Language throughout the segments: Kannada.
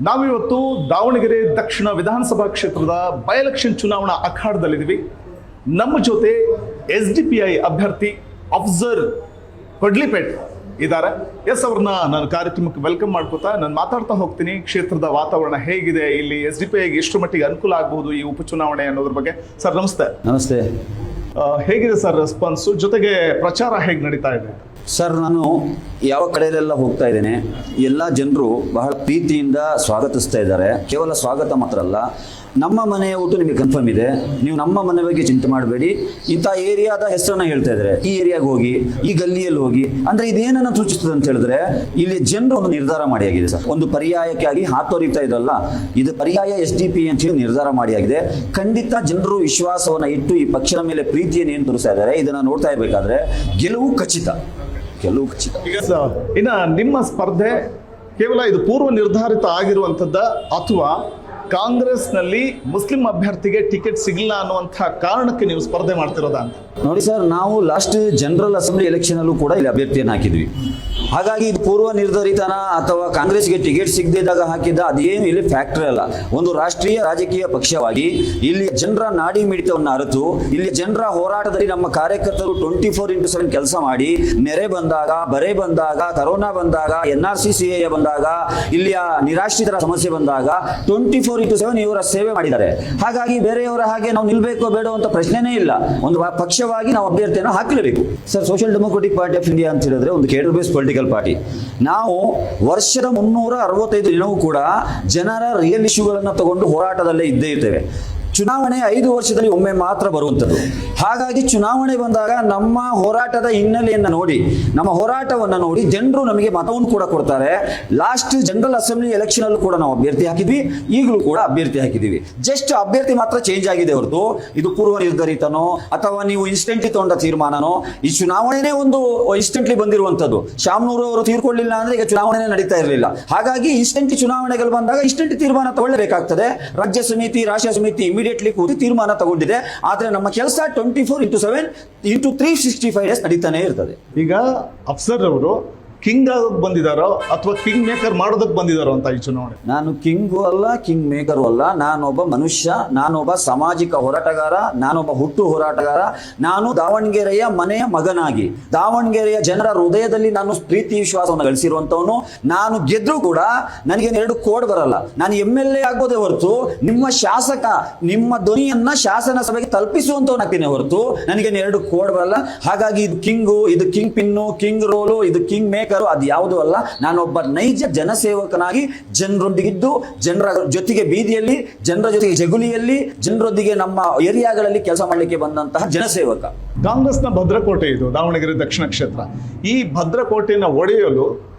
ನಾವಿವತ್ತು ದಾವಣಗೆರೆ ದಕ್ಷಿಣ ವಿಧಾನಸಭಾ ಕ್ಷೇತ್ರದ ಬೈ ಎಲೆಕ್ಷನ್ ಚುನಾವಣಾ ಅಖಾಡದಲ್ಲಿದ್ದೀವಿ. ನಮ್ಮ ಜೊತೆ SDPI ಅಭ್ಯರ್ಥಿ ಅಫ್ಜಲ್ ಕೊಡ್ಲಿಪೇಟ್ ಇದ್ದಾರೆ. ಅವ್ರನ್ನ ನಾನು ಕಾರ್ಯಕ್ರಮಕ್ಕೆ ವೆಲ್ಕಮ್ ಮಾಡ್ಕೋತಾ ನಾನು ಮಾತಾಡ್ತಾ ಹೋಗ್ತೀನಿ. ಕ್ಷೇತ್ರದ ವಾತಾವರಣ ಹೇಗಿದೆ, ಇಲ್ಲಿ SDPIಗೆ ಎಷ್ಟು ಮಟ್ಟಿಗೆ ಅನುಕೂಲ ಆಗಬಹುದು ಈ ಉಪಚುನಾವಣೆ ಅನ್ನೋದ್ರ ಬಗ್ಗೆ. ಸರ್ ನಮಸ್ತೆ. ನಮಸ್ತೆ. ಹೇಗಿದೆ ಸರ್ ರೆಸ್ಪಾನ್ಸು, ಜೊತೆಗೆ ಪ್ರಚಾರ ಹೇಗೆ ನಡೀತಾ ಇದೆ? ಸರ್, ನಾನು ಯಾವ ಕಡೆಯಲ್ಲೆಲ್ಲ ಹೋಗ್ತಾ ಇದ್ದೇನೆ, ಎಲ್ಲ ಜನರು ಬಹಳ ಪ್ರೀತಿಯಿಂದ ಸ್ವಾಗತಿಸ್ತಾ ಇದ್ದಾರೆ. ಕೇವಲ ಸ್ವಾಗತ ಮಾತ್ರ ಅಲ್ಲ, ನಮ್ಮ ಮನೆಯ ಊಟ ನಿಮಗೆ ಕನ್ಫರ್ಮ್ ಇದೆ, ನೀವು ನಮ್ಮ ಮನೆ ಬಗ್ಗೆ ಚಿಂತೆ ಮಾಡಬೇಡಿ, ಇಂಥ ಏರಿಯಾದ ಹೆಸರನ್ನ ಹೇಳ್ತಾ ಇದ್ದಾರೆ, ಈ ಏರಿಯಾಗೆ ಹೋಗಿ, ಈ ಗಲ್ಲಿಯಲ್ಲಿ ಹೋಗಿ, ಅಂದ್ರೆ ಇದೇನನ್ನ ಸೂಚಿಸ್ತದೆ ಅಂತ ಹೇಳಿದ್ರೆ ಇಲ್ಲಿ ಜನರು ಒಂದು ನಿರ್ಧಾರ ಮಾಡಿ ಆಗಿದೆ ಸರ್. ಒಂದು ಪರ್ಯಾಯಕ್ಕಾಗಿ ಹಾತೊರಿತಾ ಇದಲ್ಲ, ಇದು ಪರ್ಯಾಯ SDPI ಅಂತ ಹೇಳಿ ನಿರ್ಧಾರ ಮಾಡಿ ಆಗಿದೆ. ಖಂಡಿತ ಜನರು ವಿಶ್ವಾಸವನ್ನ ಇಟ್ಟು ಈ ಪಕ್ಷದ ಮೇಲೆ ಪ್ರೀತಿಯನ್ನು ಏನು ತೋರಿಸ್ತಾ ಇದ್ದಾರೆ, ಇದನ್ನ ನೋಡ್ತಾ ಇರಬೇಕಾದ್ರೆ ಗೆಲುವು ಖಚಿತ. ಈಗ ಇನ್ನ ನಿಮ್ಮ ಸ್ಪರ್ಧೆ ಕೇವಲ ಇದು ಪೂರ್ವ ನಿರ್ಧಾರಿತ ಆಗಿರುವಂತದ್ದ ಅಥವಾ ಕಾಂಗ್ರೆಸ್ನಲ್ಲಿ ಮುಸ್ಲಿಂ ಅಭ್ಯರ್ಥಿಗೆ ಟಿಕೆಟ್ ಸಿಗಲ್ಲ ಅನ್ನುವಂತಹ ಕಾರಣಕ್ಕೆ ನೀವು ಸ್ಪರ್ಧೆ ಮಾಡ್ತಿರೋದ ಅಂತ? ನೋಡಿ ಸರ್, ನಾವು ಲಾಸ್ಟ್ ಜನರಲ್ ಅಸೆಂಬ್ಲಿ ಎಲೆಕ್ಷನ್ ಅಲ್ಲೂ ಕೂಡ ಇಲ್ಲಿ ಅಭ್ಯರ್ಥಿಯನ್ನು ಹಾಕಿದ್ವಿ. ಹಾಗಾಗಿ ಇದು ಪೂರ್ವ ನಿರ್ಧರಿತನ ಅಥವಾ ಕಾಂಗ್ರೆಸ್ಗೆ ಟಿಕೆಟ್ ಸಿಗದಿದ್ದಾಗ ಹಾಕಿದ್ದ ಅದೇನು ಇಲ್ಲಿ ಫ್ಯಾಕ್ಟರ್ ಅಲ್ಲ. ಒಂದು ರಾಷ್ಟ್ರೀಯ ರಾಜಕೀಯ ಪಕ್ಷವಾಗಿ ಇಲ್ಲಿ ಜನರ ನಾಡಿ ಮಿಡಿತವನ್ನು ಅರಿತು ಇಲ್ಲಿ ಜನರ ಹೋರಾಟದಲ್ಲಿ ನಮ್ಮ ಕಾರ್ಯಕರ್ತರು 24x7 ಕೆಲಸ ಮಾಡಿ, ನೆರೆ ಬಂದಾಗ, ಬರೆ ಬಂದಾಗ, ಕರೋನಾ ಬಂದಾಗ, NRC CAA ಬಂದಾಗ, ಇಲ್ಲಿಯ ನಿರಾಶ್ರಿತರ ಸಮಸ್ಯೆ ಬಂದಾಗ 24x7 ಇವರ ಸೇವೆ ಮಾಡಿದ್ದಾರೆ. ಹಾಗಾಗಿ ಬೇರೆಯವರ ಹಾಗೆ ನಾವು ನಿಲ್ಬೇಕೋ ಬೇಡೋ ಅಂತ ಪ್ರಶ್ನೆನೇ ಇಲ್ಲ. ಒಂದು ಪಕ್ಷವಾಗಿ ನಾವು ಅಭ್ಯರ್ಥಿಯನ್ನು ಹಾಕಲೇಬೇಕು sir. Social democratic party of India ಅಂತ ಹೇಳಿದ್ರೆ ಒಂದು ಕೇಡರ್ ಬೇಸ್ ಪೊಲಿಟಿಕಲ್ ಪಾರ್ಟಿ. ನಾವು ವರ್ಷದ 365 ದಿನವೂ ಕೂಡ ಜನರ ರಿಯಲ್ ಇಶ್ಯೂಗಳನ್ನು ತಗೊಂಡು ಹೋರಾಟದಲ್ಲೇ ಇದ್ದೇ ಇರ್ತೇವೆ. ಚುನಾವಣೆ 5 ವರ್ಷದಲ್ಲಿ ಒಮ್ಮೆ ಮಾತ್ರ ಬರುವಂಥದ್ದು. ಹಾಗಾಗಿ ಚುನಾವಣೆ ಬಂದಾಗ ನಮ್ಮ ಹೋರಾಟದ ಹಿನ್ನೆಲೆಯನ್ನು ನೋಡಿ, ನಮ್ಮ ಹೋರಾಟವನ್ನು ನೋಡಿ ಜನರು ನಮಗೆ ಮತವನ್ನು ಕೂಡ ಕೊಡ್ತಾರೆ. ಲಾಸ್ಟ್ ಜನರಲ್ ಅಸೆಂಬ್ಲಿ ಎಲೆಕ್ಷನ್ ಅಲ್ಲೂ ಕೂಡ ನಾವು ಅಭ್ಯರ್ಥಿ ಹಾಕಿದ್ವಿ, ಈಗಲೂ ಕೂಡ ಅಭ್ಯರ್ಥಿ ಹಾಕಿದ್ದೀವಿ. ಜಸ್ಟ್ ಅಭ್ಯರ್ಥಿ ಮಾತ್ರ ಚೇಂಜ್ ಆಗಿದೆ ಹೊರತು ಇದು ಪೂರ್ವ ನಿರ್ಧರಿತನೋ ಅಥವಾ ನೀವು ಇನ್ಸ್ಟೆಂಟ್ಲಿ ತಗೊಂಡ ತೀರ್ಮಾನನೋ. ಈ ಚುನಾವಣೆನೇ ಒಂದು ಇನ್ಸ್ಟೆಂಟ್ಲಿ ಬಂದಿರುವಂಥದ್ದು. ಶಾಮನೂರು ಅವರು ತೀರ್ಕೊಳ್ಳಿಲ್ಲ ಅಂದ್ರೆ ಈಗ ಚುನಾವಣೆ ನಡೀತಾ ಇರಲಿಲ್ಲ. ಹಾಗಾಗಿ ಇನ್ಸ್ಟೆಂಟ್ಲಿ ಚುನಾವಣೆಗಳು ಬಂದಾಗ ಇನ್ಸ್ಟೆಂಟ್ ತೀರ್ಮಾನ ತಗೊಳ್ಳಬೇಕಾಗ್ತದೆ. ರಾಜ್ಯ ಸಮಿತಿ, ರಾಷ್ಟ್ರೀಯ ಸಮಿತಿ ಇಮಿಡಿಯೇಟ್ಲಿ ಕೂತಿ ತೀರ್ಮಾನ ತಗೊಂಡಿದೆ. ಆದ್ರೆ ನಮ್ಮ ಕೆಲಸ 24x7 365 ಡೇಸ್ ನಡೀತಾನೆ ಇರ್ತದೆ. ಈಗ ಅಫ್ಸರ್ ಅವರು ಕಿಂಗ್ ಬಂದಿದಾರೋ ಅಥವಾ ಕಿಂಗ್ ಮೇಕರ್ ಮಾಡೋದಕ್ಕೆ ಬಂದಿದಾರೋ ಅಂತ ಈ ಚುನಾವಣೆ? ನಾನು ಕಿಂಗು ಅಲ್ಲ, ಕಿಂಗ್ ಮೇಕರು ಅಲ್ಲ. ನಾನೊಬ್ಬ ಮನುಷ್ಯ, ನಾನೊಬ್ಬ ಸಾಮಾಜಿಕ ಹೋರಾಟಗಾರ, ನಾನೊಬ್ಬ ಹುಟ್ಟು ಹೋರಾಟಗಾರ. ನಾನು ದಾವಣಗೆರೆಯ ಮನೆಯ ಮಗನಾಗಿ ದಾವಣಗೆರೆಯ ಜನರ ಹೃದಯದಲ್ಲಿ ನಾನು ಪ್ರೀತಿ ವಿಶ್ವಾಸವನ್ನು ಗಳಿಸಿರುವಂತವನು. ನಾನು ಗೆದ್ರೂ ಕೂಡ ನನಗೆ 2 ಕೋಡ್ ಬರಲ್ಲ. ನಾನು MLA ಆಗೋದೇ ಹೊರತು ನಿಮ್ಮ ಶಾಸಕ, ನಿಮ್ಮ ಧ್ವನಿಯನ್ನ ಶಾಸನ ಸಭೆಗೆ ತಲುಪಿಸುವಂತವನಾಗ್ತೀನಿ ಹೊರತು ನನಗೆ 2 ಕೋಡ್ ಬರಲ್ಲ. ಹಾಗಾಗಿ ಇದು ಕಿಂಗು, ಇದು ಕಿಂಗ್ ಪಿನ್ನು, ಕಿಂಗ್ ರೋಲು, ಇದು ಕಿಂಗ್ ಮೇಕರ್, ಅದು ಯಾವುದೂ ಅಲ್ಲ. ನಾನೊಬ್ಬ ನೈಜ ಜನಸೇವಕನಾಗಿ ಜನರೊಂದಿಗಿದ್ದು, ಜನರ ಜೊತೆಗೆ ಬೀದಿಯಲ್ಲಿ, ಜನರ ಜೊತೆಗೆ ಜಗುಲಿಯಲ್ಲಿ, ಜನರೊಂದಿಗೆ ನಮ್ಮ ಏರಿಯಾಗಳಲ್ಲಿ ಕೆಲಸ ಮಾಡಲಿಕ್ಕೆ ಬಂದಂತಹ ಜನಸೇವಕ. ಕಾಂಗ್ರೆಸ್ನ ಭದ್ರಕೋಟೆ ಇದು ದಾವಣಗೆರೆ ದಕ್ಷಿಣ ಕ್ಷೇತ್ರ. ಈ ಭದ್ರಕೋಟೆಯನ್ನು ಒಡೆಯಲು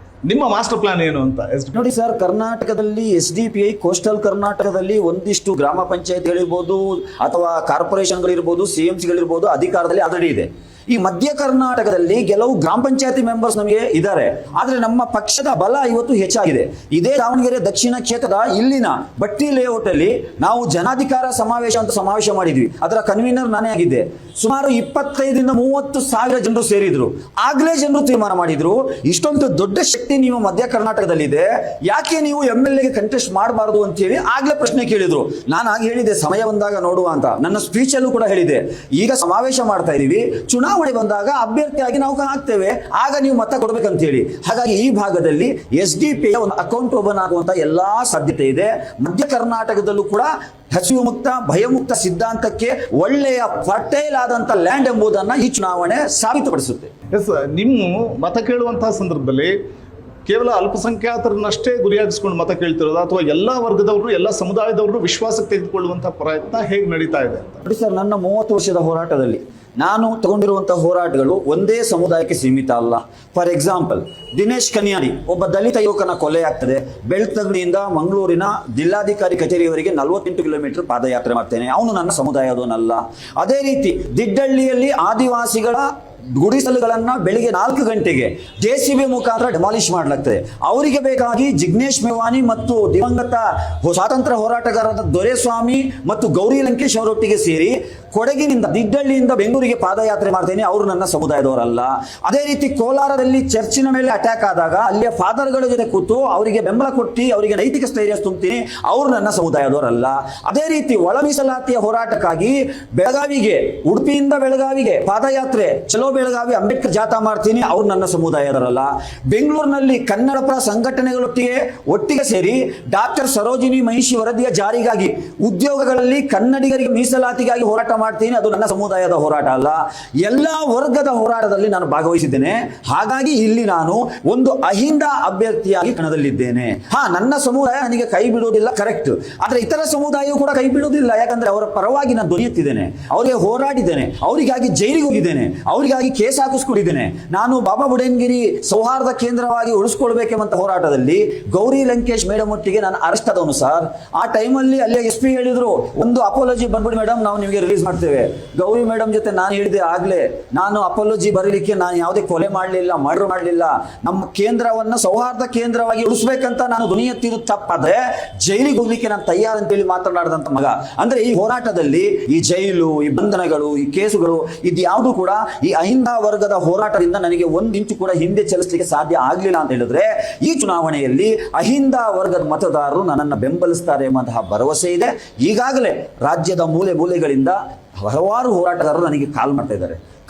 ನಿಮ್ಮ ಮಾಸ್ಟರ್ ಪ್ಲಾನ್ ಏನು ಅಂತ? ನೋಡಿ ಸರ್, ಕರ್ನಾಟಕದಲ್ಲಿ SDPI ಕೋಸ್ಟಲ್ ಕರ್ನಾಟಕದಲ್ಲಿ ಒಂದಿಷ್ಟು ಗ್ರಾಮ ಪಂಚಾಯತ್ಗಳಿರ್ಬೋದು ಅಥವಾ ಕಾರ್ಪೊರೇಷನ್ಗಳಿರ್ಬೋದು, CMCಗಳಿರ್ಬೋದು ಅಧಿಕಾರದಲ್ಲಿ ಆಲ್ರೆಡಿ ಇದೆ. ಈ ಮಧ್ಯ ಕರ್ನಾಟಕದಲ್ಲಿ ಕೆಲವು ಗ್ರಾಮ ಪಂಚಾಯತಿ ಮೆಂಬರ್ಸ್ ನಮಗೆ ಇದ್ದಾರೆ. ಆದ್ರೆ ನಮ್ಮ ಪಕ್ಷದ ಬಲ ಇವತ್ತು ಹೆಚ್ಚಾಗಿದೆ. ಇದೇ ದಾವಣಗೆರೆ ದಕ್ಷಿಣ ಕ್ಷೇತ್ರದ ಇಲ್ಲಿನ ಬಟ್ಟಿ ಲೇಔಟ್ ಅಲ್ಲಿ ನಾವು ಜನಾಧಿಕಾರ ಸಮಾವೇಶ ಅಂತ ಸಮಾವೇಶ ಮಾಡಿದ್ವಿ. ಅದರ ಕನ್ವೀನರ್ ನಾನೇ ಆಗಿದ್ದೆ. ಸುಮಾರು 25-30 ಸಾವಿರ ಜನರು ಸೇರಿದ್ರು. ಆಗ್ಲೇ ಜನರು ತೀರ್ಮಾನ ಮಾಡಿದ್ರು, ಇಷ್ಟೊಂದು ದೊಡ್ಡ ಶಕ್ತಿ ನೀವು ಮಧ್ಯ ಕರ್ನಾಟಕದಲ್ಲಿದೆ, ಯಾಕೆ ನೀವು MLAಗೆ ಕಂಟೆಸ್ಟ್ ಮಾಡಬಾರದು ಅಂತ ಹೇಳಿ ಆಗ್ಲೇ ಪ್ರಶ್ನೆ ಕೇಳಿದ್ರು. ನಾನು ಆಗ ಹೇಳಿದೆ, ಸಮಯ ಬಂದಾಗ ನೋಡುವ ಅಂತ. ನನ್ನ ಸ್ಪೀಚ್ ಅಲ್ಲೂ ಕೂಡ ಹೇಳಿದೆ, ಈಗ ಸಮಾವೇಶ ಮಾಡ್ತಾ ಇದೀವಿ, ಚುನಾವಣೆ ಬಂದಾಗ ಅಭ್ಯರ್ಥಿಯಾಗಿ ನಾವು ಹಾಕ್ತೇವೆ, ಆಗ ನೀವು ಮತ ಕೊಡ್ಬೇಕಂತ ಹೇಳಿ. ಹಾಗಾಗಿ ಈ ಭಾಗದಲ್ಲಿ SDPI ಒಂದು ಅಕೌಂಟ್ ಓಪನ್ ಆಗುವಂತ ಎಲ್ಲಾ ಸಾಧ್ಯತೆ ಇದೆ. ಮಧ್ಯ ಕರ್ನಾಟಕದಲ್ಲೂ ಕೂಡ ಹಸಿವು ಮುಕ್ತ, ಭಯಮುಕ್ತ ಸಿದ್ಧಾಂತಕ್ಕೆ ಒಳ್ಳೆಯ ಫರ್ಟೈಲ್ ಆದಂತ ಲ್ಯಾಂಡ್ ಎಂಬುದನ್ನ ಈ ಚುನಾವಣೆ ಸಾಬೀತುಪಡಿಸುತ್ತೆ. ಎಸ್, ನಿಮ್ಮ ಮತ ಕೇಳುವಂತಹ ಸಂದರ್ಭದಲ್ಲಿ ಕೇವಲ ಅಲ್ಪಸಂಖ್ಯಾತರನ್ನಷ್ಟೇ ಗುರಿಯಾಗಿಸ್ಕೊಂಡು ಮತ ಕೇಳ್ತಿರೋದು ಅಥವಾ ಎಲ್ಲಾ ವರ್ಗದವರು, ಎಲ್ಲ ಸಮುದಾಯದವರು ವಿಶ್ವಾಸಕ್ಕೆ ತೆಗೆದುಕೊಳ್ಳುವಂತಹ ಪ್ರಯತ್ನ ಹೇಗೆ ನಡೀತಾ ಇದೆ? ನೋಡಿ ಸರ್, ನನ್ನ 30 ವರ್ಷದ ಹೋರಾಟದಲ್ಲಿ ನಾನು ತಗೊಂಡಿರುವಂತಹ ಹೋರಾಟಗಳು ಒಂದೇ ಸಮುದಾಯಕ್ಕೆ ಸೀಮಿತ ಅಲ್ಲ. ಫಾರ್ ಎಕ್ಸಾಂಪಲ್, ದಿನೇಶ್ ಕನ್ಯಾಡಿ ಒಬ್ಬ ದಲಿತ ಯುವಕನ ಕೊಲೆ ಆಗ್ತದೆ. ಬೆಳ್ತಂಗಡಿಯಿಂದ ಮಂಗಳೂರಿನ ಜಿಲ್ಲಾಧಿಕಾರಿ ಕಚೇರಿಯವರೆಗೆ 48 ಕಿಲೋಮೀಟರ್ ಪಾದಯಾತ್ರೆ ಮಾಡ್ತೇನೆ. ಅವನು ನನ್ನ ಸಮುದಾಯದವನಲ್ಲ. ಅದೇ ರೀತಿ ದಿಡ್ಡಳ್ಳಿಯಲ್ಲಿ ಆದಿವಾಸಿಗಳ ಗುಡಿಸಲುಗಳನ್ನ ಬೆಳಿಗ್ಗೆ 4 ಗಂಟೆಗೆ JCB ಮುಖಾಂತರ ಡೆಮಾಲಿಷ್ ಮಾಡಲಾಗ್ತದೆ. ಅವರಿಗೆ ಬೇಕಾಗಿ ಜಿಗ್ನೇಶ್ ಮೇವಾನಿ ಮತ್ತು ದಿವಂಗತ ಸ್ವಾತಂತ್ರ್ಯ ಹೋರಾಟಗಾರರಾದ ದೊರೆಸ್ವಾಮಿ ಮತ್ತು ಗೌರಿ ಲಂಕೇಶ್ ಅವರೊಟ್ಟಿಗೆ ಸೇರಿ ಕೊಡಗಿನಿಂದ ದಿಡ್ಡಳ್ಳಿಯಿಂದ ಬೆಂಗಳೂರಿಗೆ ಪಾದಯಾತ್ರೆ ಮಾಡ್ತೇನೆ, ಅವರು ನನ್ನ ಸಮುದಾಯದವರಲ್ಲ. ಅದೇ ರೀತಿ ಕೋಲಾರದಲ್ಲಿ ಚರ್ಚಿನ ಮೇಲೆ ಅಟ್ಯಾಕ್ ಆದಾಗ ಅಲ್ಲಿಯ ಫಾದರ್ಗಳ ಜೊತೆ ಕೂತು ಅವರಿಗೆ ಬೆಂಬಲ ಕೊಟ್ಟು ಅವರಿಗೆ ನೈತಿಕ ಸ್ಥೈರ್ಯ ತುಂಬ್ತೀನಿ, ಅವರು ನನ್ನ ಸಮುದಾಯದವರಲ್ಲ. ಅದೇ ರೀತಿ ಒಳ ಮೀಸಲಾತಿಯ ಹೋರಾಟಕ್ಕಾಗಿ ಬೆಳಗಾವಿಗೆ, ಉಡುಪಿಯಿಂದ ಬೆಳಗಾವಿಗೆ ಪಾದಯಾತ್ರೆ, ಚಲೋ ಬೆಳಗಾವಿ ಅಂಬೇಡ್ಕರ್ ಜಾಥಾ ಮಾಡ್ತೀನಿ, ಅವರು ನನ್ನ ಸಮುದಾಯದವರಲ್ಲ. ಬೆಂಗಳೂರಿನಲ್ಲಿ ಕನ್ನಡ ಪರ ಒಟ್ಟಿಗೆ ಸೇರಿ ಡಾಕ್ಟರ್ ಸರೋಜಿನಿ ಮಹಿಷಿ ವರದಿಯ ಜಾರಿಗಾಗಿ, ಉದ್ಯೋಗಗಳಲ್ಲಿ ಕನ್ನಡಿಗರಿಗೆ ಮೀಸಲಾತಿಗಾಗಿ ಹೋರಾಟ ಮಾಡ್ತೀನಿ, ಅದು ನನ್ನ ಸಮುದಾಯದ ಹೋರಾಟ ಅಲ್ಲ. ಎಲ್ಲಾ ವರ್ಗದ ಹೋರಾಟದಲ್ಲಿ ನಾನು ಭಾಗವಹಿಸಿದ್ದೇನೆ. ಹಾಗಾಗಿ ಇಲ್ಲಿ ನಾನು ಒಂದು ಅಹಿಂದ ಅಭ್ಯರ್ಥಿಯಾಗಿ ಕಣದಲ್ಲಿದ್ದೇನೆ. ನನ್ನ ಸಮುದಾಯ ನನಗೆ ಕೈ ಬಿಡುವುದಿಲ್ಲ, ಕರೆಕ್ಟ್. ಆದ್ರೆ ಇತರ ಸಮುದಾಯವು ಕೂಡ ಕೈ ಬಿಡುವುದಿಲ್ಲ. ಯಾಕಂದ್ರೆ ಅವರ ಪರವಾಗಿ ನಾನು ಧ್ವನಿ ಎತ್ತಿದ್ದೇನೆ, ಅವರಿಗೆ ಹೋರಾಡಿದ್ದೇನೆ, ಅವರಿಗಾಗಿ ಜೈಲಿಗೆ ಹೋಗಿದ್ದೇನೆ, ಅವರಿಗಾಗಿ ಕೇಸ್ ಹಾಕಿಸ್ಕೊಂಡಿದ್ದೇನೆ. ನಾನು ಬಾಬಾ ಬುಡನ್ಗಿರಿ ಸೌಹಾರ್ದ ಕೇಂದ್ರವಾಗಿ ಉಳಿಸ್ಕೊಳ್ಬೇಕೆಂಬ ಹೋರಾಟದಲ್ಲಿ ಗೌರಿ ಲಂಕೇಶ್ ಮೇಡಮ್ ಒಟ್ಟಿಗೆ ನಾನು ಅರೆಸ್ಟ್ ಆದವನು ಸರ್. ಆ ಟೈಮಲ್ಲಿ ಅಲ್ಲೇ SP ಹೇಳಿದ್ರು, ಒಂದು ಅಪಾಲಜಿ ಬಂದ್ಬಿಡಿ ಮೇಡಮ್, ನಾವು ನಿಮಗೆ ರಿಲೀಸ್ ಮಾಡ್ತೇವೆ. ಗೌರಿ ಮೇಡಮ್ ಜೊತೆ ನಾನು ಹೇಳಿದೆ ಆಗ್ಲೇ, ನಾನು ಅಪಾಲಜಿ ಬರೀಲಿಕ್ಕೆ ನಾನು ಯಾವುದೇ ಕೊಲೆ ಮಾಡಲಿಲ್ಲ, ಮರ್ಡರ್ ಮಾಡಲಿಲ್ಲ. ನಮ್ಮ ಕೇಂದ್ರವನ್ನ ಸೌಹಾರ್ದ ಕೇಂದ್ರವಾಗಿ ಉಳಿಸ್ಬೇಕಂತ ನಾನು ಧ್ವನಿ ಎತ್ತಿದ್ದು ತಪ್ಪಾದ್ರೆ ಜೈಲಿಗೆ ಹೋಗ್ಲಿಕ್ಕೆ ನಾನು ತಯಾರು ಅಂತೇಳಿ ಮಾತನಾಡಿದಂತ ಮಗ. ಅಂದ್ರೆ ಈ ಹೋರಾಟದಲ್ಲಿ ಈ ಜೈಲು, ಈ ಬಂಧನಗಳು, ಈ ಕೇಸುಗಳು ಇದ್ಯಾವುದು ಕೂಡ ಈ ಅಹಿಂದ ವರ್ಗದ ಹೋರಾಟದಿಂದ ನನಗೆ 1 ಇಂಚು ಕೂಡ ಹಿಂದೆ ಚಲಿಸಲಿಕ್ಕೆ ಸಾಧ್ಯ ಆಗ್ಲಿಲ್ಲ ಅಂತ ಹೇಳಿದ್ರೆ, ಈ ಚುನಾವಣೆಯಲ್ಲಿ ಅಹಿಂದ ವರ್ಗದ ಮತದಾರರು ನನ್ನನ್ನು ಬೆಂಬಲಿಸ್ತಾರೆ ಎಂಬಂತಹ ಭರವಸೆ ಇದೆ. ಈಗಾಗಲೇ ರಾಜ್ಯದ ಮೂಲೆ ಮೂಲೆಗಳಿಂದ ಹಲವಾರು ಹೋರಾಟಗಾರರು ನನಗೆ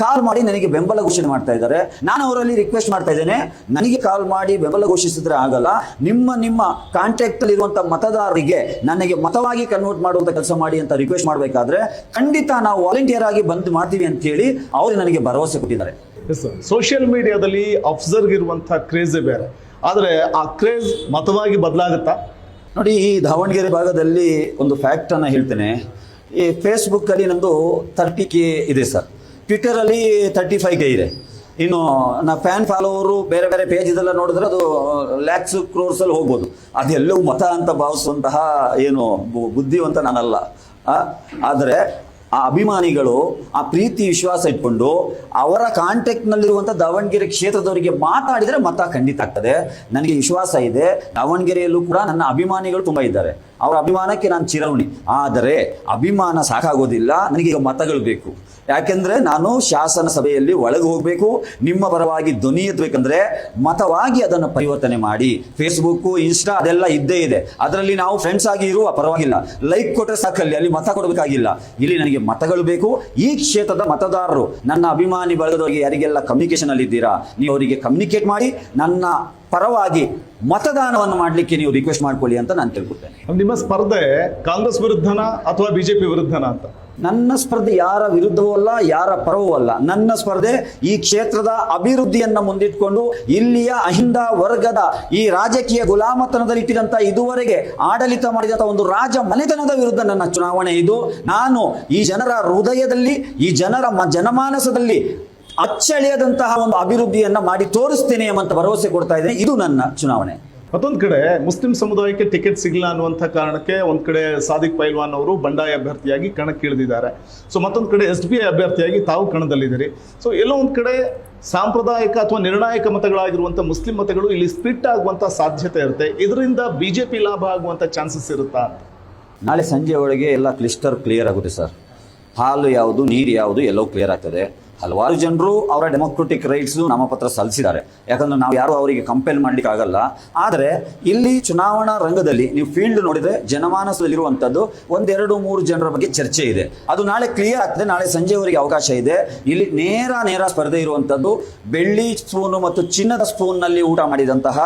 ಕಾಲ್ ಮಾಡಿ ನನಗೆ ಬೆಂಬಲ ಘೋಷಣೆ ಮಾಡ್ತಾ ಇದ್ದಾರೆ. ನಾನು ಅವರಲ್ಲಿ ರಿಕ್ವೆಸ್ಟ್ ಮಾಡ್ತಾ ಇದ್ದೇನೆ, ನನಗೆ ಕಾಲ್ ಮಾಡಿ ಬೆಂಬಲ ಘೋಷಿಸಿದ್ರೆ ಆಗಲ್ಲ, ನಿಮ್ಮ ಕಾಂಟ್ಯಾಕ್ಟ್ ಅಲ್ಲಿ ಇರುವಂತಹ ಮತದಾರರಿಗೆ ನನಗೆ ಮತವಾಗಿ ಕನ್ವರ್ಟ್ ಮಾಡುವಂತ ಕೆಲಸ ಮಾಡಿ ಅಂತ ರಿಕ್ವೆಸ್ಟ್ ಮಾಡಬೇಕಾದ್ರೆ ಖಂಡಿತ ನಾವು ವಾಲಂಟಿಯರ್ ಆಗಿ ಬಂದು ಮಾಡ್ತೀವಿ ಅಂತ ಹೇಳಿ ಅವರು ನನಗೆ ಭರವಸೆ ಕೊಟ್ಟಿದ್ದಾರೆ. ಸೋಷಿಯಲ್ ಮೀಡಿಯಾದಲ್ಲಿ ಅಬ್ಸರ್ವ್ ಇರುವಂತಹ ಕ್ರೇಜೇ ಬೇರೆ, ಆದ್ರೆ ಆ ಕ್ರೇಜ್ ಮತವಾಗಿ ಬದಲಾಗುತ್ತಾ? ನೋಡಿ, ಈ ದಾವಣಗೆರೆ ಭಾಗದಲ್ಲಿ ಒಂದು ಫ್ಯಾಕ್ಟ್ ಅನ್ನ ಹೇಳ್ತೇನೆ. ಈ ಫೇಸ್ಬುಕ್ ಅಲ್ಲಿ ನಮ್ದು 30K ಇದೆ ಸರ್, ಟ್ವಿಟರ್ ಅಲ್ಲಿ 35K ಇದೆ. ಇನ್ನು ನಾ ಫ್ಯಾನ್ ಫಾಲೋವರು ಬೇರೆ ಬೇರೆ ಪೇಜ್ ಇದೆಲ್ಲ ನೋಡಿದ್ರೆ ಅದು ಲ್ಯಾಕ್ಸ್ ಕ್ರೋರ್ಸ್ ಅಲ್ಲಿ ಹೋಗ್ಬೋದು. ಅದೆಲ್ಲವೂ ಮತ ಅಂತ ಭಾವಿಸುವಂತಹ ಏನು ಬುದ್ಧಿವಂತ ನಾನಲ್ಲ. ಆದರೆ ಆ ಅಭಿಮಾನಿಗಳು ಆ ಪ್ರೀತಿ ವಿಶ್ವಾಸ ಇಟ್ಕೊಂಡು ಅವರ ಕಾಂಟ್ಯಾಕ್ಟ್ ನಲ್ಲಿರುವಂಥ ದಾವಣಗೆರೆ ಕ್ಷೇತ್ರದವರಿಗೆ ಮಾತಾಡಿದರೆ ಮತ ಖಂಡಿತ ಆಗ್ತದೆ. ನನಗೆ ವಿಶ್ವಾಸ ಇದೆ, ದಾವಣಗೆರೆಯಲ್ಲೂ ಕೂಡ ನನ್ನ ಅಭಿಮಾನಿಗಳು ತುಂಬ ಇದ್ದಾರೆ, ಅವರ ಅಭಿಮಾನಕ್ಕೆ ನಾನು ಚಿರಋಣಿ. ಆದರೆ ಅಭಿಮಾನ ಸಾಕಾಗೋದಿಲ್ಲ, ನನಗೀಗ ಮತಗಳು ಬೇಕು. ಯಾಕೆಂದ್ರೆ ನಾನು ಶಾಸನ ಸಭೆಯಲ್ಲಿ ಒಳಗೆ ಹೋಗಬೇಕು, ನಿಮ್ಮ ಪರವಾಗಿ ಧ್ವನಿ ಎತ್ತಬೇಕಂದ್ರೆ ಮತವಾಗಿ ಅದನ್ನು ಪರಿವರ್ತನೆ ಮಾಡಿ. ಫೇಸ್ಬುಕ್, ಇನ್ಸ್ಟಾ ಅದೆಲ್ಲ ಇದ್ದೇ ಇದೆ, ಅದರಲ್ಲಿ ನಾವು ಫ್ರೆಂಡ್ಸ್ ಆಗಿ ಇರುವ ಪರವಾಗಿಲ್ಲ, ಲೈಕ್ ಕೊಟ್ಟರೆ ಸಾಕಲ್ಲಿ, ಅಲ್ಲಿ ಮತ ಕೊಡಬೇಕಾಗಿಲ್ಲ. ಇಲ್ಲಿ ನನಗೆ ಮತಗಳು ಬೇಕು. ಈ ಕ್ಷೇತ್ರದ ಮತದಾರರು, ನನ್ನ ಅಭಿಮಾನಿ ಬಳಗದವರಿಗೆ ಯಾರಿಗೆಲ್ಲ ಕಮ್ಯುನಿಕೇಶನ್ ಅಲ್ಲಿ ಇದ್ದೀರಾ, ನೀವು ಅವರಿಗೆ ಕಮ್ಯುನಿಕೇಟ್ ಮಾಡಿ ನನ್ನ ಪರವಾಗಿ ಮತದಾನವನ್ನು ಮಾಡಲಿಕ್ಕೆ ನೀವು ರಿಕ್ವೆಸ್ಟ್ ಮಾಡ್ಕೊಳ್ಳಿ ಅಂತ ನಾನು ತಿಳ್ಕೊಳ್ತೇನೆ. ನಿಮ್ಮ ಸ್ಪರ್ಧೆ ಕಾಂಗ್ರೆಸ್ ವಿರುದ್ಧನ ಅಥವಾ ಬಿಜೆಪಿ ವಿರುದ್ಧನ ಅಂತ? ನನ್ನ ಸ್ಪರ್ಧೆ ಯಾರ ವಿರುದ್ಧವೂ ಅಲ್ಲ, ಯಾರ ಪರವೂ ಅಲ್ಲ. ನನ್ನ ಸ್ಪರ್ಧೆ ಈ ಕ್ಷೇತ್ರದ ಅಭಿವೃದ್ಧಿಯನ್ನ ಮುಂದಿಟ್ಕೊಂಡು ಇಲ್ಲಿಯ ಅಹಿಂದ ವರ್ಗದ ಈ ರಾಜಕೀಯ ಗುಲಾಮತನದಲ್ಲಿ ಇಟ್ಟಿದಂತ ಇದುವರೆಗೆ ಆಡಳಿತ ಮಾಡಿದಂತ ಒಂದು ರಾಜ ಮನೆತನದ ವಿರುದ್ಧ ನನ್ನ ಚುನಾವಣೆ ಇದು. ನಾನು ಈ ಜನರ ಹೃದಯದಲ್ಲಿ, ಈ ಜನರ ಜನಮಾನಸದಲ್ಲಿ ಅಚ್ಚಳಿಯದಂತಹ ಒಂದು ಅಭಿವೃದ್ಧಿಯನ್ನ ಮಾಡಿ ತೋರಿಸ್ತೇನೆ ಎಂಬಂತ ಭರವಸೆ ಕೊಡ್ತಾ ಇದ್ದೇನೆ. ಇದು ನನ್ನ ಚುನಾವಣೆ. ಮತ್ತೊಂದು ಕಡೆ ಮುಸ್ಲಿಂ ಸಮುದಾಯಕ್ಕೆ ಟಿಕೆಟ್ ಸಿಗಲ್ಲ ಅನ್ನುವಂಥ ಕಾರಣಕ್ಕೆ ಒಂದು ಕಡೆ ಸಾದಿಕ್ ಪೈಲ್ವಾನ್ ಅವರು ಬಂಡಾಯ ಅಭ್ಯರ್ಥಿಯಾಗಿ ಕಣಕ್ಕೆ ಇಳಿದಿದ್ದಾರೆ. ಸೊ ಮತ್ತೊಂದು ಕಡೆ SDPI ಅಭ್ಯರ್ಥಿಯಾಗಿ ತಾವು ಕಣದಲ್ಲಿದ್ದೀರಿ. ಸೊ ಎಲ್ಲೋ ಒಂದು ಕಡೆ ಸಾಂಪ್ರದಾಯಿಕ ಅಥವಾ ನಿರ್ಣಾಯಕ ಮತಗಳಾಗಿರುವಂಥ ಮುಸ್ಲಿಂ ಮತಗಳು ಇಲ್ಲಿ ಸ್ಪ್ಲಿಟ್ ಆಗುವಂಥ ಸಾಧ್ಯತೆ ಇರುತ್ತೆ. ಇದರಿಂದ BJP ಲಾಭ ಆಗುವಂಥ ಚಾನ್ಸಸ್ ಇರುತ್ತಾ? ನಾಳೆ ಸಂಜೆ ಒಳಗೆ ಎಲ್ಲ ಕ್ಲಿಯರ್ ಆಗುತ್ತೆ ಸರ್. ಹಾಲು ಯಾವುದು, ನೀರು ಯಾವುದು ಎಲ್ಲವೂ ಕ್ಲಿಯರ್ ಆಗ್ತದೆ. ಹಲವಾರು ಜನರು ಅವರ ಡೆಮೋಕ್ರೆಟಿಕ್ ರೈಟ್ಸ್ ನಾಮಪತ್ರ ಸಲ್ಲಿಸಿದ್ದಾರೆ. ಯಾಕಂದ್ರೆ ನಾವು ಯಾರು ಅವರಿಗೆ ಕಂಪೇಲ್ ಮಾಡ್ಲಿಕ್ಕೆ ಆಗಲ್ಲ. ಆದರೆ ಇಲ್ಲಿ ಚುನಾವಣಾ ರಂಗದಲ್ಲಿ ನೀವು ಫೀಲ್ಡ್ ನೋಡಿದ್ರೆ ಜನಮಾನಸದಲ್ಲಿರುವಂಥದ್ದು 1-2-3 ಜನರ ಬಗ್ಗೆ ಚರ್ಚೆ ಇದೆ. ಅದು ನಾಳೆ ಕ್ಲಿಯರ್ ಆಗ್ತದೆ. ನಾಳೆ ಸಂಜೆವರೆಗೆ ಅವಕಾಶ ಇದೆ. ಇಲ್ಲಿ ನೇರ ಸ್ಪರ್ಧೆ ಇರುವಂಥದ್ದು. ಬೆಳ್ಳಿ ಸ್ಪೂನು ಮತ್ತು ಚಿನ್ನದ ಸ್ಪೂನ್ನಲ್ಲಿ ಊಟ ಮಾಡಿದಂತಹ,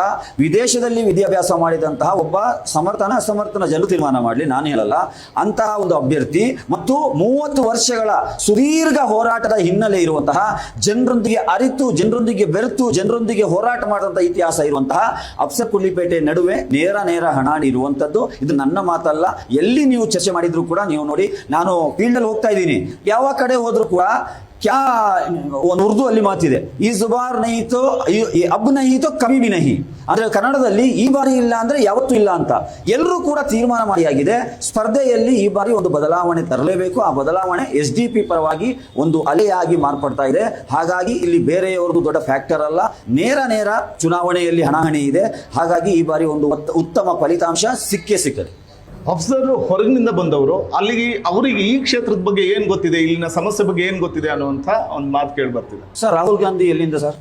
ವಿದೇಶದಲ್ಲಿ ವಿದ್ಯಾಭ್ಯಾಸ ಮಾಡಿದಂತಹ ಒಬ್ಬ ಅಸಮರ್ಥನ ಜನರು ತೀರ್ಮಾನ ಮಾಡಲಿ, ನಾನು ಹೇಳಲ್ಲ, ಅಂತಹ ಒಂದು ಅಭ್ಯರ್ಥಿ ಮತ್ತು 30 ವರ್ಷಗಳ ಸುದೀರ್ಘ ಹೋರಾಟದ ಹಿನ್ನೆಲೆ ಇರುವಂತಹ, ಜನರೊಂದಿಗೆ ಅರಿತು, ಜನರೊಂದಿಗೆ ಬೆರೆತು, ಜನರೊಂದಿಗೆ ಹೋರಾಟ ಮಾಡುವಂತಹ ಇತಿಹಾಸ ಇರುವಂತಹ ಅಫ್ಸರ್ ಕುಡ್ಲಿಪೇಟೆ ನಡುವೆ ನೇರ ಹಣಾಣಿ ಇರುವಂತದ್ದು. ಇದು ನನ್ನ ಮಾತಲ್ಲ, ಎಲ್ಲಿ ನೀವು ಚರ್ಚೆ ಮಾಡಿದ್ರು ಕೂಡ ನೀವು ನೋಡಿ, ನಾನು ಫೀಲ್ಡ್ ಅಲ್ಲಿ ಹೋಗ್ತಾ ಇದ್ದೀನಿ, ಯಾವ ಕಡೆ ಹೋದ್ರು ಕೂಡ ಕ್ಯಾ ಒಂದು ಉರ್ದು ಅಲ್ಲಿ ಮಾತಿದೆ, ಈಸ್ ಬಾರ್ ನಹಿ ತೋ ಅಬ್ ನಹಿ ತೋ ಕಭಿ ಭಿ ನಹಿ, ಅಂದ್ರೆ ಕನ್ನಡದಲ್ಲಿ ಈ ಬಾರಿ ಇಲ್ಲ ಅಂದ್ರೆ ಯಾವತ್ತೂ ಇಲ್ಲ ಅಂತ ಎಲ್ಲರೂ ಕೂಡ ತೀರ್ಮಾನ ಮಾಡಿಯಾಗಿದೆ. ಸ್ಪರ್ಧೆಯಲ್ಲಿ ಈ ಬಾರಿ ಒಂದು ಬದಲಾವಣೆ ತರಲೇಬೇಕು. ಆ ಬದಲಾವಣೆ SDP ಪರವಾಗಿ ಒಂದು ಅಲೆಯಾಗಿ ಮಾರ್ಪಡ್ತಾ ಇದೆ. ಹಾಗಾಗಿ ಇಲ್ಲಿ ಬೇರೆಯವ್ರದ್ದು ದೊಡ್ಡ ಫ್ಯಾಕ್ಟರ್ ಅಲ್ಲ, ನೇರ ಚುನಾವಣೆಯಲ್ಲಿ ಹಣಾಹಣಿ ಇದೆ. ಹಾಗಾಗಿ ಈ ಬಾರಿ ಒಂದು ಉತ್ತಮ ಫಲಿತಾಂಶ ಸಿಕ್ಕದೆ. ಅಫ್ಸರ್ ಹೊರಗಿನಿಂದ ಬಂದವರು, ಅಲ್ಲಿಗೆ ಅವರಿಗೆ ಈ ಕ್ಷೇತ್ರದ ಬಗ್ಗೆ ಏನ್ ಗೊತ್ತಿದೆ, ಇಲ್ಲಿನ ಸಮಸ್ಯೆ ಬಗ್ಗೆ ಏನ್ ಗೊತ್ತಿದೆ ಅನ್ನುವಂಥ ಒಂದು ಮಾತು ಕೇಳಿ ಬರ್ತಿದೆ. ಸರ್, ರಾಹುಲ್ ಗಾಂಧಿ ಎಲ್ಲಿಂದ ಸರ್?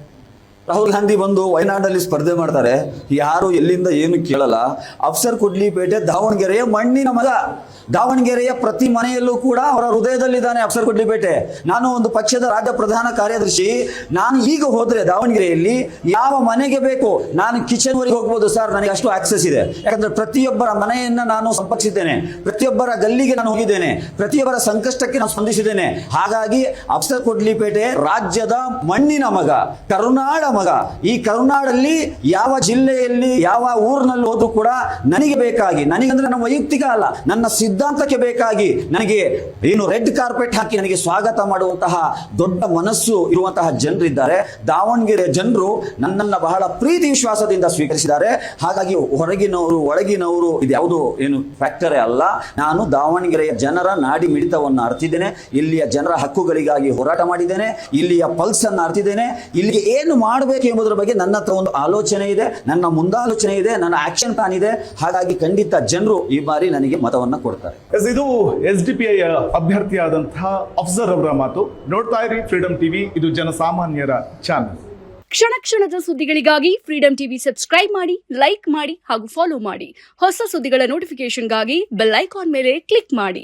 ರಾಹುಲ್ ಗಾಂಧಿ ಬಂದು ವಯನಾಡಲ್ಲಿ ಸ್ಪರ್ಧೆ ಮಾಡ್ತಾರೆ, ಯಾರು ಎಲ್ಲಿಂದ ಏನು ಕೇಳಲ್ಲ. ಅಫ್ಸರ್ ಕುಡ್ಲಿಪೇಟೆ ದಾವಣಗೆರೆಯ ಮಣ್ಣಿನ ಮಗ. ದಾವಣಗೆರೆಯ ಪ್ರತಿ ಮನೆಯಲ್ಲೂ ಕೂಡ ಅವರ ಹೃದಯದಲ್ಲಿದ್ದಾನೆ ಅಫ್ಸರ್ ಕುಡ್ಲಿಪೇಟೆ. ನಾನು ಒಂದು ಪಕ್ಷದ ರಾಜ್ಯ ಪ್ರಧಾನ ಕಾರ್ಯದರ್ಶಿ. ನಾನು ಈಗ ಹೋದ್ರೆ ದಾವಣಗೆರೆಯಲ್ಲಿ ಯಾವ ಮನೆಗೆ ಬೇಕು ನಾನು ಕಿಚನ್ ವರೆಗೆ ಹೋಗ್ಬೋದು ಸರ್, ನನಗೆ ಅಷ್ಟು ಆಕ್ಸೆಸ್ ಇದೆ. ಯಾಕಂದ್ರೆ ಪ್ರತಿಯೊಬ್ಬರ ಮನೆಯನ್ನ ನಾನು ಸಂಪರ್ಕಿಸಿದ್ದೇನೆ, ಪ್ರತಿಯೊಬ್ಬರ ಗಲ್ಲಿಗೆ ನಾನು ಹೋಗಿದ್ದೇನೆ, ಪ್ರತಿಯೊಬ್ಬರ ಸಂಕಷ್ಟಕ್ಕೆ ನಾನು ಸ್ಪಂದಿಸಿದ್ದೇನೆ. ಹಾಗಾಗಿ ಅಫ್ಸರ್ ಕುಡ್ಲಿಪೇಟೆ ರಾಜ್ಯದ ಮಣ್ಣಿನ ಮಗ, ಕರುನಾಡ ಮಗ. ಈ ಕರುನಾಡಲ್ಲಿ ಯಾವ ಜಿಲ್ಲೆಯಲ್ಲಿ ಯಾವ ಊರಿನಲ್ಲಿ ಹೋದ್ರೂ ಕೂಡ ನನಗೆ ಬೇಕಾಗಿ, ನನಗಂದ್ರೆ ನಮ್ಮ ವೈಯಕ್ತಿಕ ಅಲ್ಲ, ನನ್ನ ಸಿದ್ಧಾಂತಕ್ಕೆ ಬೇಕಾಗಿ ನನಗೆ ಏನು ರೆಡ್ ಕಾರ್ಪೆಟ್ ಹಾಕಿ ನನಗೆ ಸ್ವಾಗತ ಮಾಡುವಂತಹ ದೊಡ್ಡ ಮನಸ್ಸು ಇರುವಂತಹ ಜನರಿದ್ದಾರೆ. ದಾವಣಗೆರೆ ಜನರು ನನ್ನನ್ನು ಬಹಳ ಪ್ರೀತಿ ವಿಶ್ವಾಸದಿಂದ ಸ್ವೀಕರಿಸಿದ್ದಾರೆ. ಹಾಗಾಗಿ ಹೊರಗಿನವರು ಒಳಗಿನವರು ಇದ್ಯಾವುದು ಏನು ಫ್ಯಾಕ್ಟರೇ ಅಲ್ಲ. ನಾನು ದಾವಣಗೆರೆಯ ಜನರ ನಾಡಿ ಮಿಡಿತವನ್ನು ಅರ್ತಿದ್ದೇನೆ, ಇಲ್ಲಿಯ ಜನರ ಹಕ್ಕುಗಳಿಗಾಗಿ ಹೋರಾಟ ಮಾಡಿದ್ದೇನೆ, ಇಲ್ಲಿಯ ಪಲ್ಸ್ ಅನ್ನು ಅರ್ತಿದ್ದೇನೆ. ಇಲ್ಲಿಗೆ ಏನು ಮಾಡಬೇಕು ಎಂಬುದರ ಬಗ್ಗೆ ನನ್ನ ಹತ್ರ ಒಂದು ಆಲೋಚನೆ ಇದೆ, ನನ್ನ ಮುಂದಾಲೋಚನೆ ಇದೆ, ನನ್ನ ಆಕ್ಷನ್ ಪ್ಲಾನ್ ಇದೆ. ಹಾಗಾಗಿ ಖಂಡಿತ ಜನರು ಈ ಬಾರಿ ನನಗೆ ಮತವನ್ನು ಕೊಡ್ತಾರೆ. ಇದು SDPI ಅಭ್ಯರ್ಥಿಯಾದಂತಹ ಅಫ್ಸರ್ ಅವರ ಮಾತು. ನೋಡ್ತಾ ಇರಿ ಫ್ರೀಡಂ ಟಿವಿ, ಇದು ಜನಸಾಮಾನ್ಯರ ಚಾನಲ್. ಕ್ಷಣ ಕ್ಷಣದ ಸುದ್ದಿಗಳಿಗಾಗಿ ಫ್ರೀಡಂ ಟಿವಿ ಸಬ್ಸ್ಕ್ರೈಬ್ ಮಾಡಿ, ಲೈಕ್ ಮಾಡಿ ಹಾಗೂ ಫಾಲೋ ಮಾಡಿ. ಹೊಸ ಸುದ್ದಿಗಳ ನೋಟಿಫಿಕೇಶನ್ಗಾಗಿ ಬೆಲ್ ಐಕಾನ್ ಮೇಲೆ ಕ್ಲಿಕ್ ಮಾಡಿ.